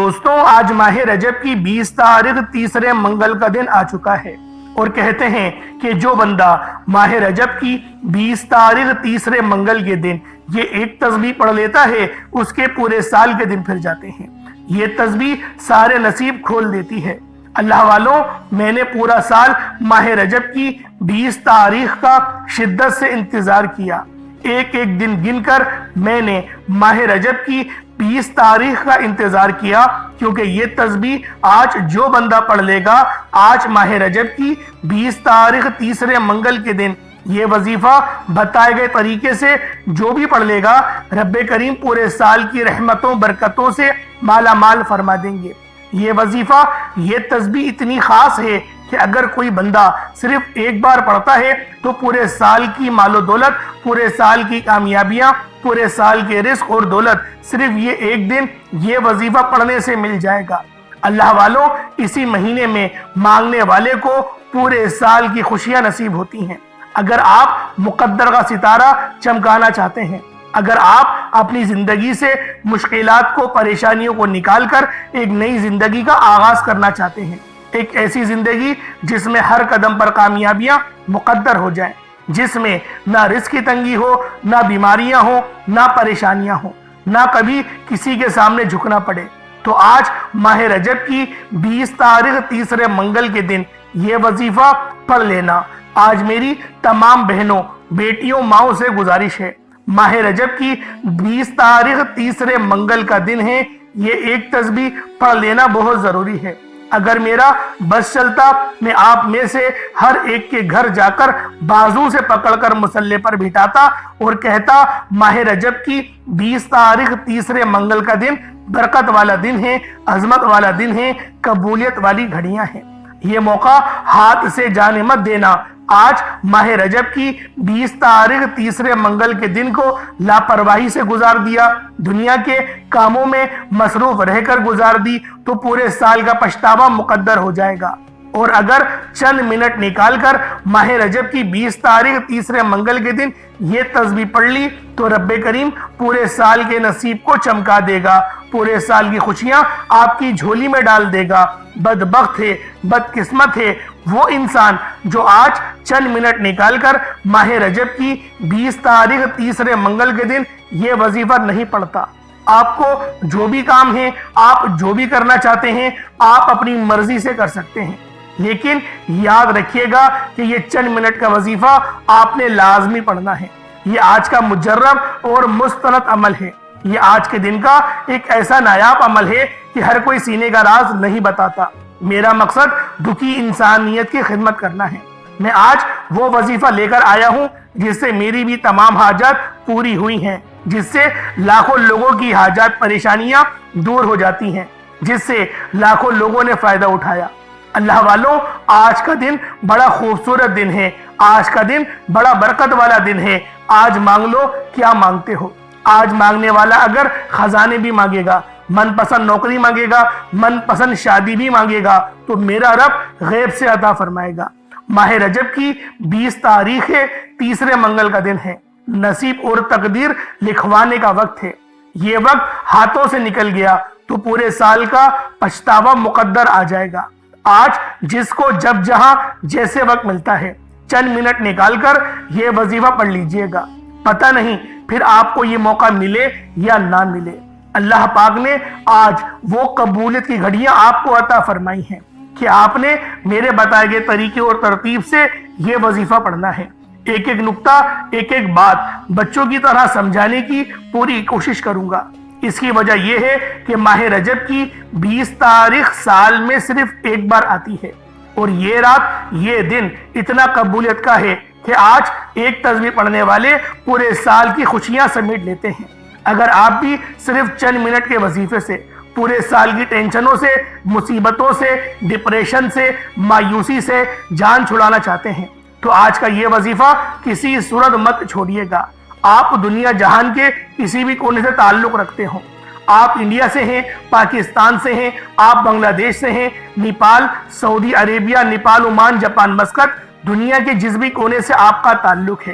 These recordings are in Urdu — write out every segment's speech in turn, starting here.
دوستوں، آج ماہ رجب کی 20 تاریخ تیسرے منگل کا دن آ چکا ہے اور کہتے ہیں کہ جو بندہ ماہ رجب کی 20 تاریخ تیسرے منگل کے دن یہ ایک تسبیح پڑھ لیتا ہے اس کے پورے سال کے دن پھر جاتے ہیں۔ یہ تسبیح سارے نصیب کھول دیتی ہے۔ اللہ والوں، میں نے پورا سال ماہ رجب کی 20 تاریخ کا شدت سے انتظار کیا۔ ایک ایک دن گن کر میں نے ماہ رجب کی 20 تاریخ کا انتظار کیا، کیونکہ یہ تسبیح آج جو بندہ پڑھ لے گا، آج ماہ رجب کی 20 تاریخ تیسرے منگل کے دن یہ وظیفہ بتائے گئے طریقے سے جو بھی پڑھ لے گا، رب کریم پورے سال کی رحمتوں برکتوں سے مالا مال فرما دیں گے۔ یہ وظیفہ، یہ تسبیح اتنی خاص ہے کہ اگر کوئی بندہ صرف ایک بار پڑھتا ہے تو پورے سال کی مال و دولت، پورے سال کی کامیابیاں، پورے سال کے رزق اور دولت صرف یہ ایک دن یہ وظیفہ پڑھنے سے مل جائے گا۔ اللہ والوں، اسی مہینے میں مانگنے والے کو پورے سال کی خوشیاں نصیب ہوتی ہیں۔ اگر آپ مقدر کا ستارہ چمکانا چاہتے ہیں، اگر آپ اپنی زندگی سے مشکلات کو، پریشانیوں کو نکال کر ایک نئی زندگی کا آغاز کرنا چاہتے ہیں، ایک ایسی زندگی جس میں ہر قدم پر کامیابیاں مقدر ہو جائیں، جس میں نہ رزق کی تنگی ہو، نہ بیماریاں ہوں، نہ پریشانیاں ہوں، نہ کبھی کسی کے سامنے جھکنا پڑے، تو آج ماہ رجب کی 20 تاریخ تیسرے منگل کے دن یہ وظیفہ پڑھ لینا۔ آج میری تمام بہنوں، بیٹیوں، ماؤں سے گزارش ہے، ماہ رجب کی 20 تاریخ تیسرے منگل کا دن ہے، یہ ایک تسبیح پڑھ لینا بہت ضروری ہے۔ اگر میرا بس چلتا، میں آپ میں سے ہر ایک کے گھر جا کر بازو سے پکڑ کر مصلی پر بٹھاتا اور کہتا، ماہ رجب کی 20 تاریخ تیسرے منگل کا دن برکت والا دن ہے، عظمت والا دن ہے، قبولیت والی گھڑیاں ہیں۔ یہ موقع ہاتھ سے جانے مت دینا۔ آج ماہ رجب کی 20 تاریخ تیسرے منگل کے دن کو لاپرواہی سے گزار دیا، دنیا کے کاموں میں مصروف رہ کر گزار دی تو پورے سال کا پچھتاوا مقدر ہو جائے گا۔ اور اگر چند منٹ نکال کر ماہ رجب کی 20 تاریخ تیسرے منگل کے دن یہ تسبیح پڑھ لی تو رب کریم پورے سال کے نصیب کو چمکا دے گا، پورے سال کی خوشیاں آپ کی جھولی میں ڈال دے گا۔ بدبخت ہے، بدقسمت ہے وہ انسان جو آج چند منٹ نکال کر ماہ رجب کی 20 تاریخ تیسرے منگل کے دن یہ وظیفہ نہیں پڑھتا۔ آپ کو جو بھی کام ہے، آپ جو بھی کرنا چاہتے ہیں، آپ اپنی مرضی سے کر سکتے ہیں، لیکن یاد رکھیے گا کہ یہ چند منٹ کا وظیفہ آپ نے لازمی پڑھنا ہے۔ یہ آج کا مجرب اور مستند عمل ہے۔ یہ آج کے دن کا ایک ایسا نایاب عمل ہے کہ ہر کوئی سینے کا راز نہیں بتاتا۔ میرا مقصد دکھی انسانیت کی خدمت کرنا ہے۔ میں آج وہ وظیفہ لے کر آیا ہوں جس سے میری بھی تمام حاجات پوری ہوئی ہیں، جس سے لاکھوں لوگوں کی حاجات، پریشانیاں دور ہو جاتی ہیں، جس سے لاکھوں لوگوں نے فائدہ اٹھایا۔ اللہ والوں، آج کا دن بڑا خوبصورت دن ہے، آج کا دن بڑا برکت والا دن ہے۔ آج مانگ لو کیا مانگتے ہو۔ آج مانگنے والا اگر خزانے بھی مانگے گا، من پسند نوکری مانگے گا، من پسند شادی بھی مانگے گا تو میرا رب غیب سے عطا فرمائے گا۔ ماہ رجب کی 20 تاریخ تیسرے منگل کا دن ہے، نصیب اور تقدیر لکھوانے کا وقت ہے۔ یہ وقت ہاتھوں سے نکل گیا تو پورے سال کا پچھتاوا مقدر آ جائے گا۔ آج جس کو جب جہاں جیسے وقت ملتا ہے، چند منٹ نکال کر یہ وظیفہ پڑھ لیجئے گا، پتہ نہیں پھر آپ کو یہ موقع ملے یا نہ ملے۔ اللہ پاک نے آج وہ قبولیت کی گھڑیاں آپ کو عطا فرمائی ہیں کہ آپ نے میرے بتائے گئے طریقے اور ترتیب سے یہ وظیفہ پڑھنا ہے۔ ایک ایک نقطہ، ایک ایک بات بچوں کی طرح سمجھانے کی پوری کوشش کروں گا۔ اس کی وجہ یہ ہے کہ ماہ رجب کی 20 تاریخ سال میں صرف ایک بار آتی ہے، اور یہ رات، یہ دن اتنا قبولیت کا ہے کہ آج ایک تسبیح پڑھنے والے پورے سال کی خوشیاں سمیٹ لیتے ہیں۔ اگر آپ بھی صرف چند منٹ کے وظیفے سے پورے سال کی ٹینشنوں سے، مصیبتوں سے، ڈپریشن سے، مایوسی سے جان چھڑانا چاہتے ہیں تو آج کا یہ وظیفہ کسی صورت مت چھوڑیے گا۔ آپ دنیا جہان کے کسی بھی کونے سے تعلق رکھتے ہوں، آپ انڈیا سے ہیں، پاکستان سے ہیں، آپ بنگلہ دیش سے ہیں، Nepal, Saudi Arabia, Nepal, Oman, Japan, Muscat, دنیا کے جس بھی کونے سے آپ کا تعلق ہے،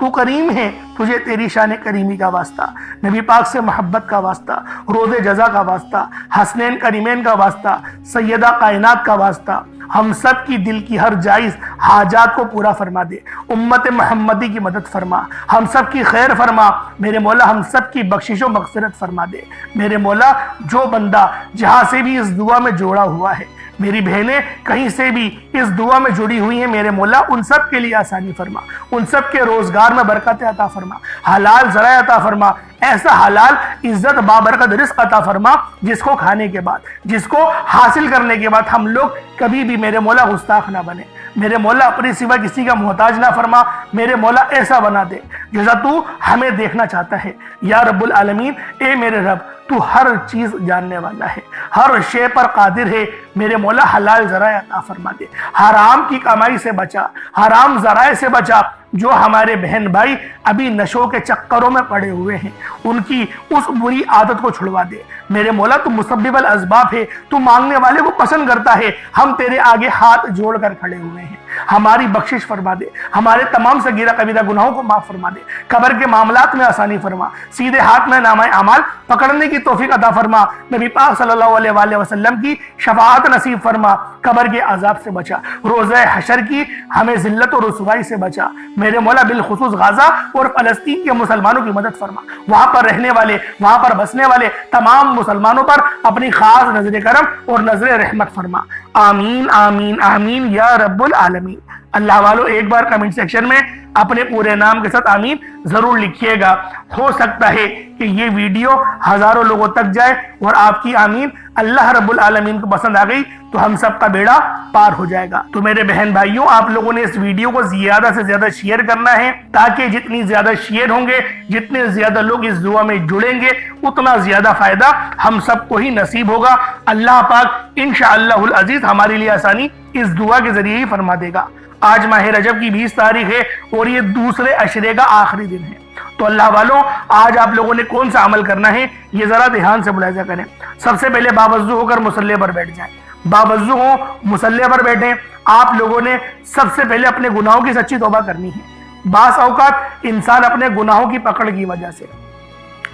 تو کریم ہے, تجھے تیری شان کریمی کا واسطہ, نبی پاک سے محبت کا واسطہ, روز جزا کا واسطہ, حسنین کریمین کا واسطہ, سیدہ کائنات کا واسطہ, ہم سب کی دل کی ہر جائز حاجات کو پورا فرما دے, امت محمدی کی مدد فرما, ہم سب کی خیر فرما میرے مولا, ہم سب کی بخشش و مغفرت فرما دے میرے مولا. جو بندہ جہاں سے بھی اس دعا میں جوڑا ہوا ہے, میری بہنیں کہیں سے بھی اس دعا میں جڑی ہوئی ہیں میرے مولا, ان سب کے لیے آسانی فرما, ان سب کے روزگار میں برکت عطا فرما, حلال ذرائع عطا فرما, ایسا حلال عزت بابرکت رزق عطا فرما جس کو کھانے کے بعد, جس کو حاصل کرنے کے بعد ہم لوگ کبھی بھی میرے مولا گستاخ نہ بنے میرے مولا, اپنے سوا کسی کا محتاج نہ فرما میرے مولا, ایسا بنا دے جیسا تو ہمیں دیکھنا چاہتا ہے یا رب العالمین. اے میرے رب, تو ہر چیز جاننے والا ہے, ہر شے پر قادر ہے میرے مولا, حلال ذرائع عطا فرما دے, حرام کی کمائی سے بچا, حرام ذرائع سے بچا. جو ہمارے بہن بھائی ابھی نشوں کے چکروں میں پڑے ہوئے ہیں, ان کی اس بری عادت کو چھڑوا دے میرے مولا. تو مسبب الاسباب ہے, تو مانگنے والے کو پسند کرتا ہے. ہم تیرے آگے ہاتھ جوڑ کر کھڑے ہوئے ہیں, ہماری بخشش فرما دے, ہمارے تمام صغیرہ کبیرہ گناہوں کو معاف فرما دے, قبر کے معاملات میں آسانی فرما, سیدھے ہاتھ میں نامہ اعمال پکڑنے کی توفیق عطا فرما, نبی پاک صلی اللہ علیہ وآلہ وسلم کی شفاعت نصیب فرما, قبر کے عذاب سے بچا, روزہ حشر کی ہمیں ذلت و رسوائی سے بچا میرے مولا. بالخصوص غزہ اور فلسطین کے مسلمانوں کی مدد فرما, وہاں پر رہنے والے, وہاں پر بسنے والے تمام مسلمانوں پر اپنی خاص نظر کرم اور نظر رحمت فرما. آمین آمین آمین یا رب العالمین. اللہ والو ایک بار کمنٹ سیکشن میں اپنے پورے نام کے ساتھ آمین ضرور لکھیے گا. ہو سکتا ہے کہ یہ ویڈیو ہزاروں لوگوں تک جائے اور آپ کی آمین اللہ رب العالمین کو پسند آ گئی تو ہم سب کا بیڑا پار ہو جائے گا. تو میرے بہن بھائیوں, آپ لوگوں نے اس ویڈیو کو زیادہ سے زیادہ شیئر کرنا ہے, تاکہ جتنی زیادہ شیئر ہوں گے, جتنے زیادہ لوگ اس دعا میں جڑیں گے, اتنا زیادہ فائدہ ہم سب کو ہی نصیب ہوگا. اللہ پاک انشاءاللہ العزیز ہمارے لیے آسانی اس دعا کے ذریعے ہی فرما دے گا. آج ماہ رجب کی 20 تاریخ ہے اور یہ دوسرے عشرے کا آخری دن ہے. تو اللہ والوں, آج آپ لوگوں نے کون سا عمل کرنا ہے یہ ذرا دھیان سے ملاحظہ کریں. سب سے پہلے باوضو ہو کر مصلی پر بیٹھ جائیں, باوضو ہو مصلی پر بیٹھیں. آپ لوگوں نے سب سے پہلے اپنے گناہوں کی سچی توبہ کرنی ہے. بعض اوقات انسان اپنے گناہوں کی پکڑ کی وجہ سے,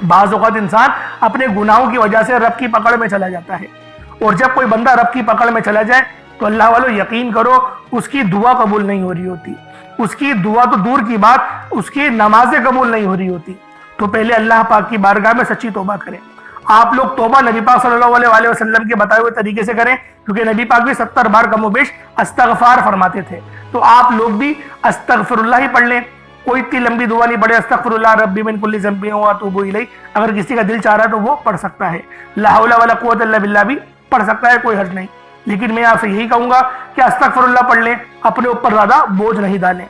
بعض اوقات انسان اپنے گناہوں کی وجہ سے رب کی پکڑ میں چلا جاتا ہے, اور جب کوئی بندہ رب کی پکڑ میں چلا جائے تو اللہ والوں یقین کرو اس کی دعا قبول نہیں ہو رہی ہوتی, اس کی دعا تو دور کی بات, اس کی نمازیں قبول نہیں ہو رہی ہوتی. تو پہلے اللہ پاک کی بارگاہ میں سچی توبہ کریں. آپ لوگ توبہ نبی پاک صلی اللہ علیہ وآلہ وسلم کے بتائے ہوئے طریقے سے کریں, کیونکہ نبی پاک بھی 70 بار کم و بیش استغفار فرماتے تھے. تو آپ لوگ بھی استغفر اللہ ہی پڑھ لیں, کوئی اتنی لمبی دعا نہیں پڑھے. استغفر اللہ ربی من کل ذنب واتوب الیہ, اگر کسی کا دل چاہ رہا ہے تو وہ پڑھ سکتا ہے. لا حول ولا قوت الا باللہ بھی پڑھ سکتا ہے, کوئی حرج نہیں. لیکن میں آپ سے یہی کہوں گا کہ استغفر اللہ پڑھ لیں, اپنے اوپر زیادہ بوجھ نہیں ڈالیں.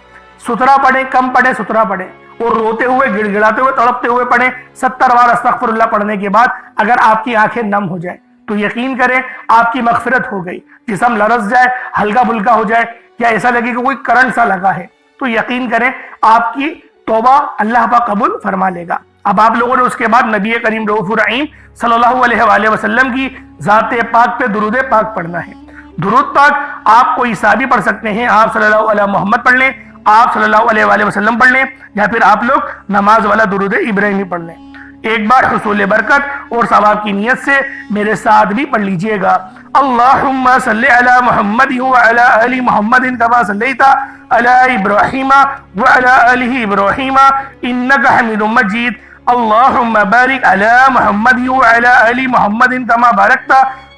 سترا پڑھیں, کم پڑھیں, سترا پڑھیں, اور روتے ہوئے, گڑ گڑاتے ہوئے, تڑپتے ہوئے پڑھیں. 70 بار استغفر اللہ پڑھنے کے بعد اگر آپ کی آنکھیں نم ہو جائیں تو یقین کریں آپ کی مغفرت ہو گئی. جسم لرز جائے, ہلکا پھلکا ہو جائے, یا ایسا لگے کہ کوئی کرنٹ سا لگا ہے, تو یقین کریں آپ کی توبہ اللہ پاک قبول فرما لے گا. اب آپ لوگوں نے اس کے بعد نبی کریم رؤوف الرحیم صلی اللہ علیہ وآلہ وسلم کی ذات پاک پہ درود پاک پڑھنا ہے. درود پاک آپ کوئی حسابی پڑھ سکتے ہیں, آپ صلی اللہ علیہ محمد پڑھ لیں, آپ صلی اللہ علیہ وآلہ وسلم پڑھ لیں, یا پھر آپ لوگ نماز والا درود ابراہیمی پڑھ لیں. ایک بار حصول برکت اور ثواب کی نیت سے میرے ساتھ بھی پڑھ لیجئے گا. اللہم صلی علی محمد وعلی آل محمد کما صلیت علی ابراہیم وعلی آل ابراہیم انک حمید مجید. اللہم بارک علی محمد وعلی آل محمد کما بارکت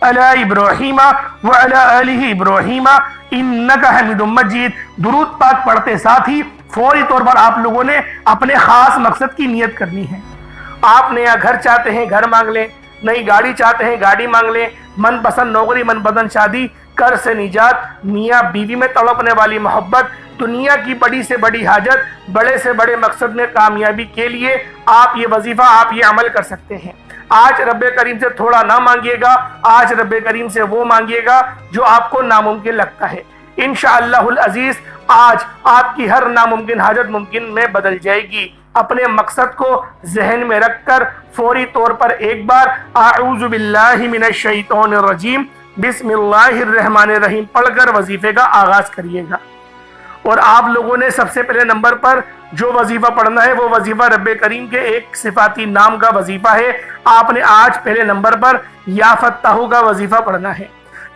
علی ابراہیم وعلی آل ابراہیم انک حمید مجید. درود پاک پڑھتے ساتھ ہی فوری طور پر آپ لوگوں نے اپنے خاص مقصد کی نیت کرنی ہے. آپ نیا گھر چاہتے ہیں, گھر مانگ لیں. نئی گاڑی چاہتے ہیں, گاڑی مانگ لیں. من پسند نوکری, من پسند شادی, قرض سے نجات, میاں بیوی میں تڑپنے والی محبت, دنیا کی بڑی سے بڑی حاجت, بڑے سے بڑے مقصد میں کامیابی کے لیے آپ یہ وظیفہ, آپ یہ عمل کر سکتے ہیں. آج رب کریم سے تھوڑا نہ مانگیے گا, آج رب کریم سے وہ مانگیے گا جو آپ کو ناممکن لگتا ہے. انشاءاللہ العزیز آج آپ کی ہر ناممکن حاجت ممکن میں بدل جائے گی. اپنے مقصد کو ذہن میں رکھ کر فوری طور پر ایک بار اعوذ باللہ من الشیطان الرجیم بسم اللہ الرحمن الرحیم پڑھ کر وظیفے کا آغاز کریے گا. اور آپ لوگوں نے سب سے پہلے نمبر پر جو وظیفہ پڑھنا ہے وہ وظیفہ رب کریم کے ایک صفاتی نام کا وظیفہ ہے۔ آپ نے آج پہلے نمبر پر یا فتاح کا وظیفہ پڑھنا ہے۔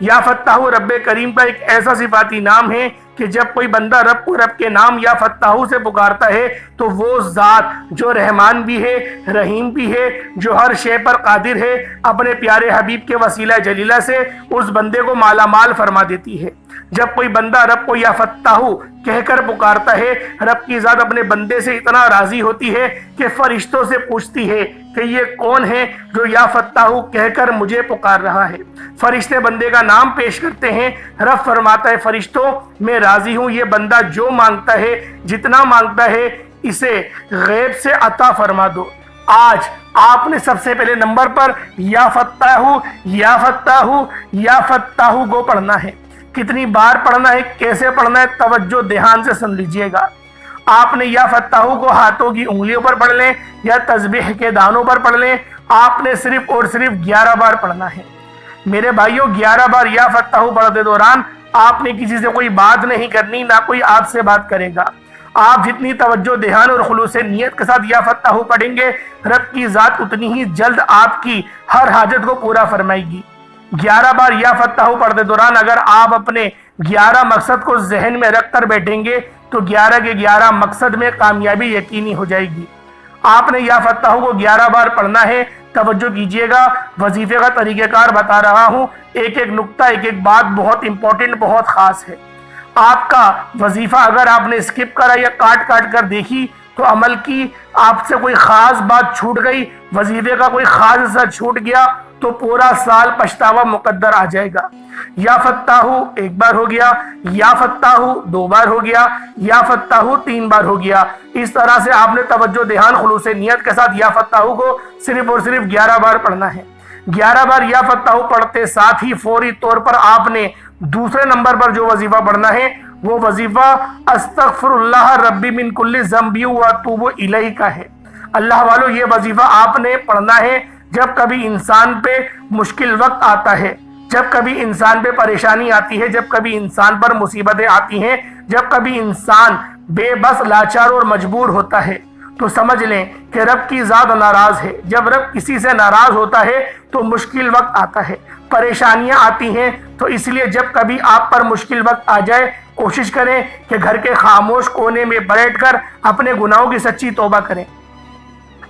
یا فتاح رب کریم کا ایک ایسا صفاتی نام ہے کہ جب کوئی بندہ رب کو رب کے نام یا فتاح سے پکارتا ہے تو وہ ذات جو رحمان بھی ہے، رحیم بھی ہے، جو ہر شے پر قادر ہے، اپنے پیارے حبیب کے وسیلہ جلیلہ سے اس بندے کو مالا مال فرما دیتی ہے۔ جب کوئی بندہ رب کو یا فتاح کہہ کر پکارتا ہے، رب کی ذات اپنے بندے سے اتنا راضی ہوتی ہے کہ فرشتوں سے پوچھتی ہے کہ یہ کون ہے جو یا فتاح کہہ کر مجھے پکار رہا ہے۔ فرشتے بندے کا نام پیش کرتے ہیں، رب فرماتا ہے فرشتوں میں راضی ہوں، یہ بندہ جو مانگتا ہے، جتنا مانگتا ہے، اسے غیب سے عطا فرما دو۔ آج آپ نے سب سے پہلے نمبر پر یا فتاح یا فتاح یا فتاح کو پڑھنا ہے۔ کتنی بار پڑھنا ہے، کیسے پڑھنا ہے، توجہ دھیان سے سن لیجئے گا۔ آپ نے یا فتاح کو ہاتھوں کی انگلیوں پر پڑھ لیں یا تسبیح کے دانوں پر پڑھ لیں، آپ نے صرف اور صرف 11 بار پڑھنا ہے۔ میرے بھائیوں 11 بار یا فتاح پڑھتے دوران آپ نے کسی سے کوئی بات نہیں کرنی، نہ کوئی آپ سے بات کرے گا۔ آپ جتنی توجہ دھیان اور خلوص نیت کے ساتھ یا فتاح پڑھیں گے، رب کی ذات اتنی ہی جلد آپ کی ہر حاجت کو پورا فرمائے گی۔ 11 بار یا فتاح پڑھتے دوران اگر آپ اپنے 11 مقصد کو ذہن میں رکھ کر بیٹھیں گے تو 11 کے 11 مقصد میں کامیابی یقینی ہو جائے گی۔ آپ نے یا فتاح کو 11 بار پڑھنا ہے۔ توجہ کیجئے گا، وظیفے کا طریقہ کار بتا رہا ہوں، ایک ایک نقطہ، ایک ایک بات بہت امپورٹنٹ، بہت خاص ہے۔ آپ کا وظیفہ اگر آپ نے اسکپ کرا یا کاٹ کر دیکھی تو عمل کی آپ سے کوئی خاص بات چھوٹ گئی، وظیفے کا کوئی خاص حصہ چھوٹ گیا تو پورا سال پچھتاوا مقدر آ جائے گا۔ یا فتاح 1 بار ہو گیا، یا فتاح 2 بار ہو گیا، یا فتاح 3 بار ہو گیا۔ اس طرح سے آپ نے توجہ دھیان خلوص نیت کے ساتھ یا فتاح کو صرف اور صرف 11 بار پڑھنا ہے۔ 11 بار یا فتاح پڑھتے ساتھ ہی فوری طور پر آپ نے دوسرے نمبر پر جو وظیفہ پڑھنا ہے وہ وظیفہ استغفر اللہ ربی من کل ذنب واتوب الیہ کا ہے۔ اللہ والو یہ وظیفہ آپ نے پڑھنا ہے جب کبھی انسان پہ مشکل وقت آتا ہے، جب کبھی انسان پہ پریشانی آتی ہے، جب کبھی انسان پر مصیبتیں آتی ہیں، جب کبھی انسان بے بس لاچار اور مجبور ہوتا ہے تو سمجھ لیں کہ رب کی ذات ناراض ہے۔ جب رب کسی سے ناراض ہوتا ہے تو مشکل وقت آتا ہے، پریشانیاں آتی ہیں، تو اس لیے جب کبھی آپ پر مشکل وقت آ جائے کوشش کریں کہ گھر کے خاموش کونے میں بیٹھ کر اپنے گناہوں کی سچی توبہ کریں،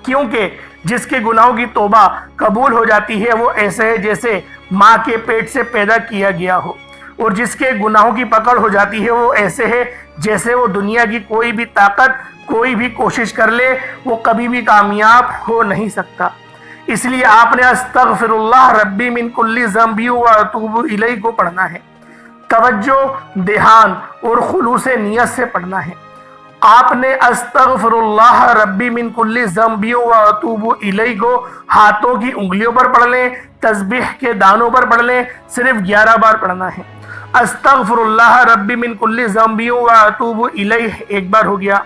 کیونکہ جس کے گناہوں کی توبہ قبول ہو جاتی ہے وہ ایسے ہے جیسے ماں کے پیٹ سے پیدا کیا گیا ہو، اور جس کے گناہوں کی پکڑ ہو جاتی ہے وہ ایسے ہے جیسے وہ دنیا کی کوئی بھی طاقت، کوئی بھی کوشش کر لے، وہ کبھی بھی کامیاب ہو نہیں سکتا۔ اس لیے آپ نے استغفر اللہ ربی من کل ذنب واتوب الیہ کو پڑھنا ہے۔ توجہ دھیان اور خلوص نیت سے پڑھنا ہے۔ آپ نے استغفر اللہ ربی من کل ذنب واتوب الیہ کو ہاتھوں کی انگلیوں پر پڑھ لیں، تسبیح کے دانوں پر پڑھ لیں، صرف 11 بار پڑھنا ہے۔ استغفر اللہ ربی من کل ذنب واتوب الیہ 1 بار ہو گیا۔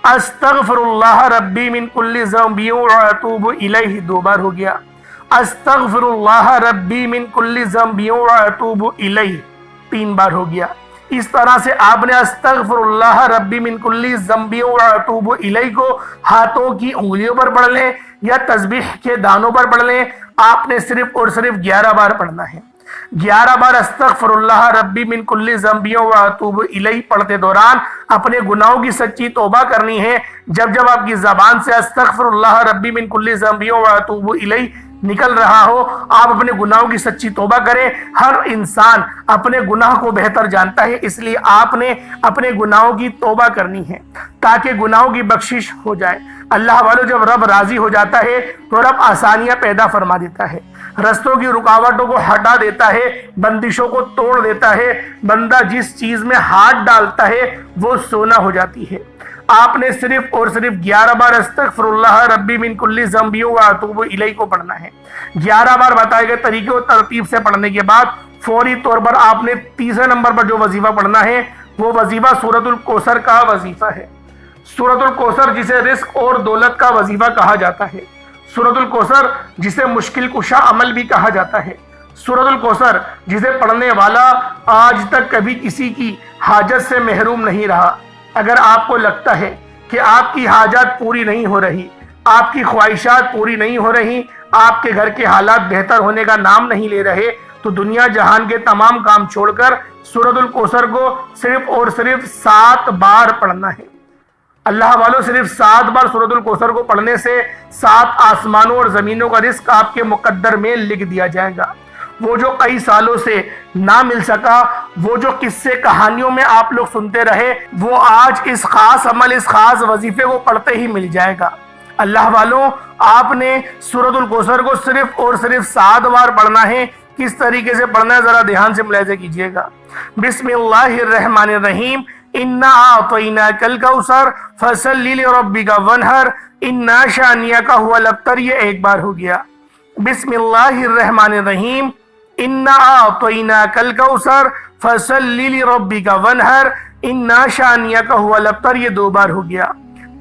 استغفر اللہ ربی من کل ذنب واتوب الیہ 2 بار ہو گیا۔ استغفر اللہ ربی من کل ذنب واتوب الیہ 3 بار ہو گیا۔ اس طرح سے آپ نے استغفر اللہ ربی من کل ذنب واتوب الیہ کو ہاتھوں کی انگلیوں پر پڑھ لیں یا تسبیح کے دانوں پر پڑھ لیں، آپ نے صرف اور صرف 11 بار پڑھنا ہے۔ 11 بار استغفر اللہ ربی من کل ذنب واتوب الیہ پڑھتے دوران اپنے گناہوں کی سچی توبہ کرنی ہے۔ جب جب آپ کی زبان سے استغفر اللہ ربی من کل ذنب واتوب الیہ نکل رہا ہو، آپ اپنے گناہوں کی سچی توبہ کریں۔ ہر انسان اپنے گناہ کو بہتر جانتا ہے، اس لیے آپ نے اپنے گناہوں کی توبہ کرنی ہے تاکہ گناہوں کی بخشش ہو جائے۔ اللہ والو جب رب راضی ہو جاتا ہے تو رب آسانیاں پیدا فرما دیتا ہے، رستوں کی رکاوٹوں کو ہٹا دیتا ہے، بندشوں کو توڑ دیتا ہے۔ بندہ جس چیز میں ہاتھ ڈالتا ہے وہ سونا ہو جاتی ہے۔ آپ نے صرف اور صرف 11 بار استغفر اللہ ربی من کل ذنب واتوب الیہ کو پڑھنا ہے۔ 11 بار بتائے گئے طریقے اور ترتیب سے پڑھنے کے بعد فوری طور پر آپ نے تیسرے نمبر پر جو وظیفہ پڑھنا ہے وہ وظیفہ سورۃ الکوثر کا وظیفہ ہے۔ سورۃ الکوثر جسے رزق اور دولت کا وظیفہ کہا جاتا ہے، سورۃ الکوثر جسے مشکل کشا عمل بھی کہا جاتا ہے، سورۃ الکوثر جسے پڑھنے والا آج تک کبھی کسی کی حاجت سے محروم نہیں رہا۔ اگر آپ کو لگتا ہے کہ آپ کی حاجات پوری نہیں ہو رہی، آپ کی خواہشات پوری نہیں ہو رہی، آپ کے گھر کے حالات بہتر ہونے کا نام نہیں لے رہے، تو دنیا جہان کے تمام کام چھوڑ کر سورۃ الکوثر کو صرف اور صرف 7 بار پڑھنا ہے۔ اللہ والوں، صرف 7 بار سورۃ الکوثر کو پڑھنے سے 7 آسمانوں اور زمینوں کا رزق آپ کے مقدر میں لکھ دیا جائے گا۔ وہ جو کئی سالوں سے نہ مل سکا، وہ جو قصے کہانیوں میں آپ لوگ سنتے رہے، وہ آج اس خاص عمل، اس خاص وظیفے کو پڑھتے ہی مل جائے گا۔ اللہ والوں، آپ نے سورۃ الکوثر کو صرف اور صرف 7 بار پڑھنا ہے۔ کس طریقے سے پڑھنا ہے ذرا دھیان سے ملاحظہ کیجئے گا۔ بسم اللہ الرحمن الرحیم، انا اعطیناک الکوثر فصل لربک وانحر انا شانئک هو الابتر، یہ ایک بار ہو گیا۔ بسم اللہ الرحمن الرحیم، انا اعطیناک الکوثر فصل لربک وانحر انا شانئک هو الابتر، یہ 2 بار ہو گیا۔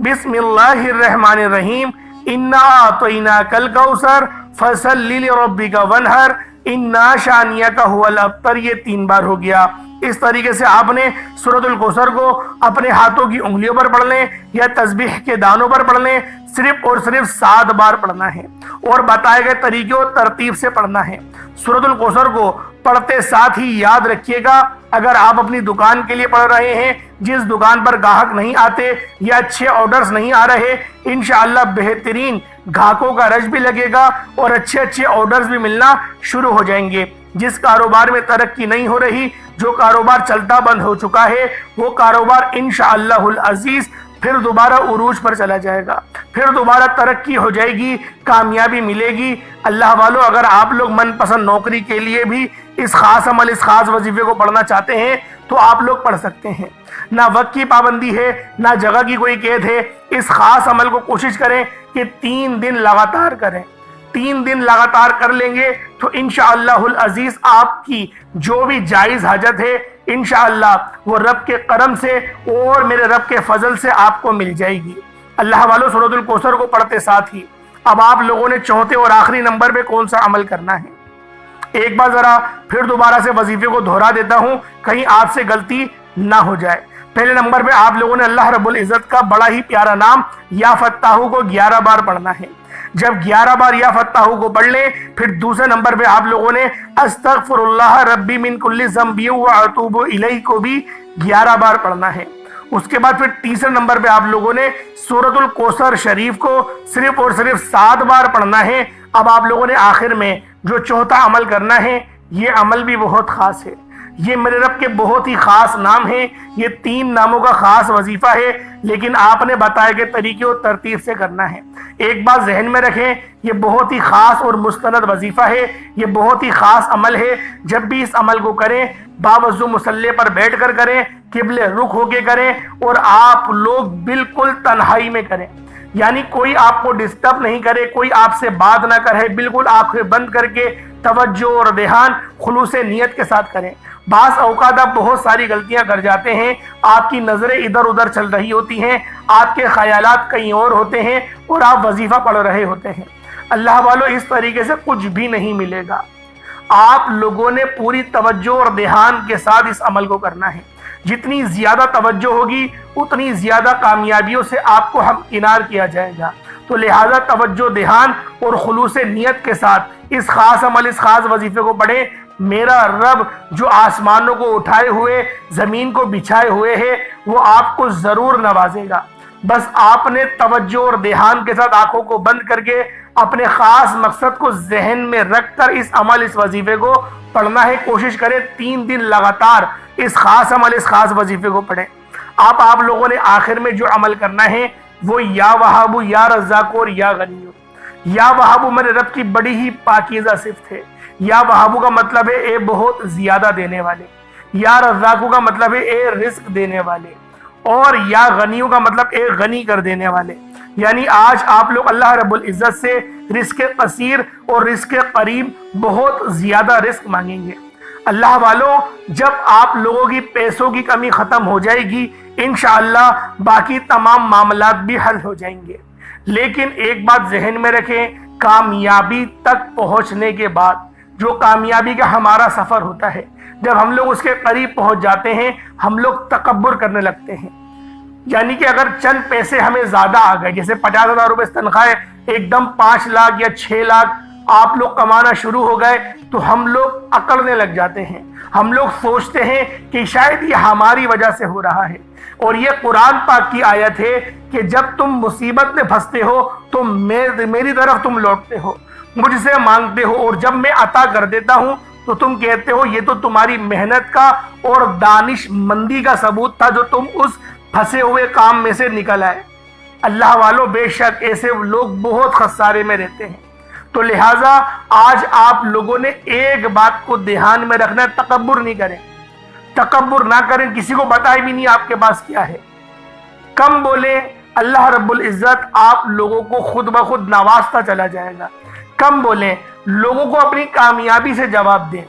بسم اللہ الرحمن الرحیم، انا اعطیناک الکوثر فصل لربک وانحر انا شانئک هو الابتر، یہ 3 بار ہو گیا۔ اس طریقے سے آپ نے سورۃ الکوثر کو اپنے ہاتھوں کی انگلیوں پر پڑھ لیں یا تسبیح کے دانوں پر پڑھ لیں، صرف اور صرف 7 بار پڑھنا ہے اور بتائے گئے طریقے اور ترتیب سے پڑھنا ہے۔ سورۃ الکوثر کو پڑھتے ساتھ ہی یاد رکھیے گا، اگر آپ اپنی دکان کے لیے پڑھ رہے ہیں، جس دکان پر گاہک نہیں آتے یا اچھے آرڈرز نہیں آ رہے، انشاءاللہ بہترین گاہکوں کا رش بھی لگے گا اور اچھے آرڈرز بھی ملنا شروع ہو جائیں گے۔ جس کاروبار میں ترقی نہیں ہو رہی، جو کاروبار چلتا بند ہو چکا ہے، وہ کاروبار انشاءاللہ العزیز پھر دوبارہ عروج پر چلا جائے گا، پھر دوبارہ ترقی ہو جائے گی، کامیابی ملے گی۔ اللہ والوں، اگر آپ لوگ من پسند نوکری کے لیے بھی اس خاص عمل، اس خاص وظیفے کو پڑھنا چاہتے ہیں تو آپ لوگ پڑھ سکتے ہیں۔ نہ وقت کی پابندی ہے، نہ جگہ کی کوئی قید ہے۔ اس خاص عمل کو کوشش کریں کہ 3 دن لگاتار کریں۔ 3 دن لگاتار کر لیں گے تو انشاءاللہ العزیز آپ کی جو بھی جائز حاجت ہے، انشاءاللہ وہ رب کے کرم سے اور میرے رب کے فضل سے آپ کو مل جائے گی۔ اللہ والوں، سورۃ الکوثر کو پڑھتے ساتھ ہی اب آپ لوگوں نے چوتھے اور آخری نمبر پہ کون سا عمل کرنا ہے؟ ایک بار ذرا پھر دوبارہ سے وظیفے کو دہرا دیتا ہوں، کہیں آپ سے غلطی نہ ہو جائے۔ پہلے نمبر پہ آپ لوگوں نے اللہ رب العزت کا بڑا ہی پیارا نام یا فتاحو کو 11 بار پڑھنا ہے۔ جب 11 بار یا فتاحو کو پڑھ لیں، پھر دوسرے نمبر پہ آپ لوگوں نے استغفر اللہ ربی من کل ذنب واتوب الیہ کو بھی 11 بار پڑھنا ہے۔ اس کے بعد پھر تیسرے نمبر پہ آپ لوگوں نے سورۃ الکوثر شریف کو صرف اور صرف 7 بار پڑھنا ہے۔ اب آپ لوگوں نے آخر میں جو چوتھا عمل کرنا ہے، یہ عمل بھی بہت خاص ہے، یہ میرے رب کے بہت ہی خاص نام ہیں، یہ 3 ناموں کا خاص وظیفہ ہے، لیکن آپ نے بتائے گئے طریقے اور ترتیب سے کرنا ہے۔ ایک بات ذہن میں رکھیں، یہ بہت ہی خاص اور مستند وظیفہ ہے، یہ بہت ہی خاص عمل ہے۔ جب بھی اس عمل کو کریں، باوضو مصلی پر بیٹھ کر کریں، قبلے رخ ہو کے کریں اور آپ لوگ بالکل تنہائی میں کریں، یعنی کوئی آپ کو ڈسٹرب نہیں کرے، کوئی آپ سے بات نہ کرے، بالکل آنکھیں بند کر کے توجہ اور دھیان خلوص نیت کے ساتھ کریں۔ بعض اوقات آپ بہت ساری غلطیاں کر جاتے ہیں، آپ کی نظریں ادھر ادھر چل رہی ہوتی ہیں، آپ کے خیالات کہیں اور ہوتے ہیں اور آپ وظیفہ پڑھ رہے ہوتے ہیں۔ اللہ والوں، اس طریقے سے کچھ بھی نہیں ملے گا۔ آپ لوگوں نے پوری توجہ اور دھیان کے ساتھ اس عمل کو کرنا ہے۔ جتنی زیادہ توجہ ہوگی، اتنی زیادہ کامیابیوں سے آپ کو ہمکنار کیا جائے گا۔ تو لہذا توجہ، دھیان اور خلوص نیت کے ساتھ اس خاص عمل، اس خاص وظیفے کو پڑھیں۔ میرا رب جو آسمانوں کو اٹھائے ہوئے، زمین کو بچھائے ہوئے ہے، وہ آپ کو ضرور نوازے گا۔ بس آپ نے توجہ اور دھیان کے ساتھ آنکھوں کو بند کر کے اپنے خاص مقصد کو ذہن میں رکھ کر اس عمل، اس وظیفے کو پڑھنا ہے۔ کوشش کریں 3 دن لگاتار اس خاص عمل، اس خاص وظیفے کو پڑھیں۔ آپ لوگوں نے آخر میں جو عمل کرنا ہے وہ یا وہاب، یا رزاق اور یا غنی۔ یا وہاب میرے رب کی بڑی ہی پاکیزہ صفت ہے۔ یا وہاب کا مطلب ہے اے بہت زیادہ دینے والے، یا رزاق کا مطلب ہے اے رزق دینے والے، اور یا غنیوں کا مطلب اے غنی کر دینے والے۔ یعنی آج آپ لوگ اللہ رب العزت سے رزق قصیر اور رزق قریب، بہت زیادہ رزق مانگیں گے۔ اللہ والوں، جب آپ لوگوں کی پیسوں کی کمی ختم ہو جائے گی، انشاءاللہ باقی تمام معاملات بھی حل ہو جائیں گے۔ لیکن ایک بات ذہن میں رکھیں، کامیابی تک پہنچنے کے بعد جو کامیابی کا ہمارا سفر ہوتا ہے، جب ہم لوگ اس کے قریب پہنچ جاتے ہیں ہم لوگ تکبر کرنے لگتے ہیں. یعنی کہ اگر چند پیسے ہمیں زیادہ آ گئے، جیسے 50,000 روپے تنخواہ ہے، ایک دم 5 لاکھ یا 6 لاکھ آپ لوگ کمانا شروع ہو گئے تو ہم لوگ اکڑنے لگ جاتے ہیں. ہم لوگ سوچتے ہیں کہ شاید یہ ہماری وجہ سے ہو رہا ہے. اور یہ قرآن پاک کی آیت ہے کہ جب تم مصیبت میں پھنستے ہو تو میری طرف تم لوٹتے ہو، مجھ سے مانگتے ہو، اور جب میں عطا کر دیتا ہوں تو تم کہتے ہو یہ تو تمہاری محنت کا اور دانش مندی کا ثبوت تھا جو تم اس پھنسے ہوئے کام میں سے نکل آئے. اللہ والوں، بے شک ایسے لوگ بہت خسارے میں رہتے ہیں. تو لہٰذا آج آپ لوگوں نے ایک بات کو دھیان میں رکھنا ہے، تکبر نہیں کریں، تکبر نہ کریں. کسی کو بتائے بھی نہیں آپ کے پاس کیا ہے، کم بولیں. اللہ رب العزت آپ لوگوں کو خود بخود نوازتا چلا جائے گا. کم بولیں، لوگوں کو اپنی کامیابی سے جواب دیں،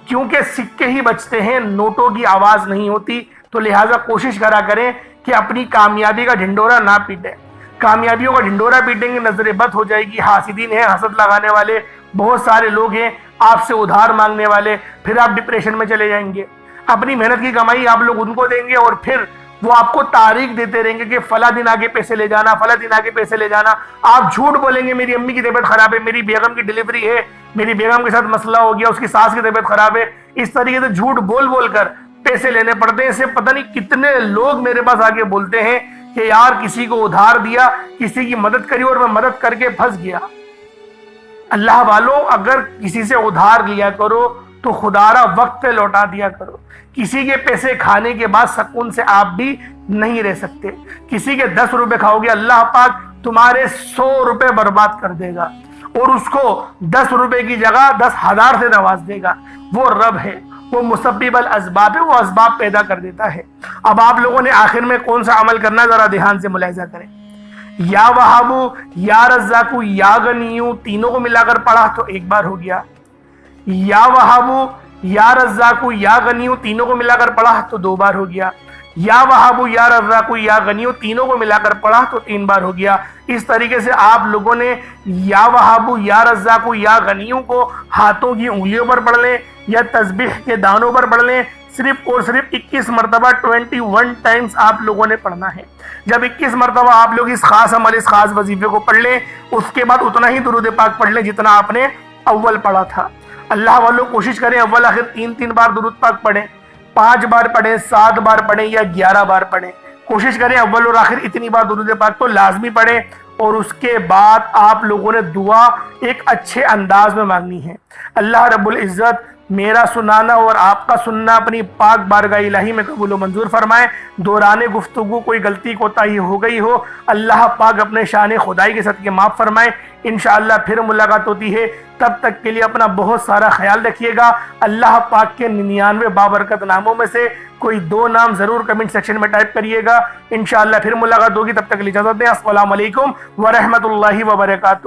کیونکہ سکے ہی بچتے ہیں، نوٹوں کی آواز نہیں ہوتی. تو لہٰذا کوشش کرا کریں کہ اپنی کامیابی کا ڈھنڈورا نہ پیٹیں. کامیابیوں کا ڈھنڈورا پیٹیں گے نظر بد ہو جائے گی. حاسدین ہیں، حسد لگانے والے بہت سارے لوگ ہیں، آپ سے ادھار مانگنے والے، پھر آپ ڈپریشن میں چلے جائیں گے. اپنی محنت کی کمائی آپ لوگ ان کو دیں گے اور پھر وہ آپ کو تاریخ دیتے رہیں گے کہ فلاں دن آگے پیسے لے جانا، فلاں دن آگے پیسے لے جانا. آپ جھوٹ بولیں گے میری امی کی طبیعت خراب ہے، میری بیگم کی ڈیلیوری ہے، میری بیگم کے ساتھ مسئلہ ہو گیا، اس کی ساس کی طبیعت خراب ہے. اس طریقے سے جھوٹ بول بول کر پیسے لینے پڑتے ہیں. اس سے پتہ نہیں کتنے لوگ میرے پاس آگے بولتے ہیں کہ یار کسی کو ادھار دیا، کسی کی مدد کری اور میں مدد کر کے پھنس گیا. اللہ والوں، اگر کسی سے ادھار لیا کرو تو خدارا وقت پہ لوٹا دیا کرو. کسی کے پیسے کھانے کے بعد سکون سے آپ بھی نہیں رہ سکتے. کسی کے 10 روپے کھاؤ گے، اللہ پاک تمہارے 100 روپے برباد کر دے گا اور اس کو 10 روپے کی جگہ 10,000 سے نواز دے گا. وہ رب ہے، وہ مسبب الاسباب ہے، وہ اسباب پیدا کر دیتا ہے. اب آپ لوگوں نے آخر میں کون سا عمل کرنا ہے ذرا دھیان سے ملاحظہ کریں. یا وہابو، یا رزاقو، یا غنیو، تینوں کو ملا کر پڑھا تو ایک بار ہو گیا. یا وہابو، یا رزاقو، یا غنیو، تینوں کو ملا کر پڑھا تو 2 بار ہو گیا. یا وہابو، یا رزاقو، یا غنیو، تینوں کو ملا کر پڑھا تو 3 بار ہو گیا. اس طریقے سے آپ لوگوں نے یا وہابو، یا رزاقو، یا غنیو کو ہاتھوں کی انگلیوں پر پڑھ لیں یا تسبیح کے دانوں پر پڑھ لیں. صرف اور صرف 21 مرتبہ 21 ٹائمز آپ لوگوں نے پڑھنا ہے. جب 21 مرتبہ آپ لوگ اس خاص عمل، اس خاص وظیفے کو پڑھ لیں، اس کے بعد اتنا ہی درود پاک پڑھ لیں جتنا آپ نے اول پڑھا تھا. اللہ والوں کوشش کریں اول آخر 3 بار درود پاک پڑھیں، 5 بار پڑھیں، 7 بار پڑھیں یا 11 بار پڑھیں. کوشش کریں اول اور آخر اتنی بار درود پاک تو لازمی پڑھیں. اور اس کے بعد آپ لوگوں نے دعا ایک اچھے انداز میں مانگنی ہے. اللہ رب العزت میرا سنانا اور آپ کا سننا اپنی پاک بارگاہ الہی میں قبول و منظور فرمائے. دوران گفتگو کوئی غلطی کوتاہی ہو گئی ہو، اللہ پاک اپنے شان خدائی کے صدقے معاف فرمائے. انشاءاللہ پھر ملاقات ہوتی ہے، تب تک کے لیے اپنا بہت سارا خیال رکھیے گا. اللہ پاک کے 99 بابرکت ناموں میں سے کوئی 2 نام ضرور کمنٹ سیکشن میں ٹائپ کریے گا. انشاءاللہ پھر ملاقات ہوگی، تب تک کے لیے اجازت دیں. السلام علیکم ورحمۃ اللہ وبرکاتہ.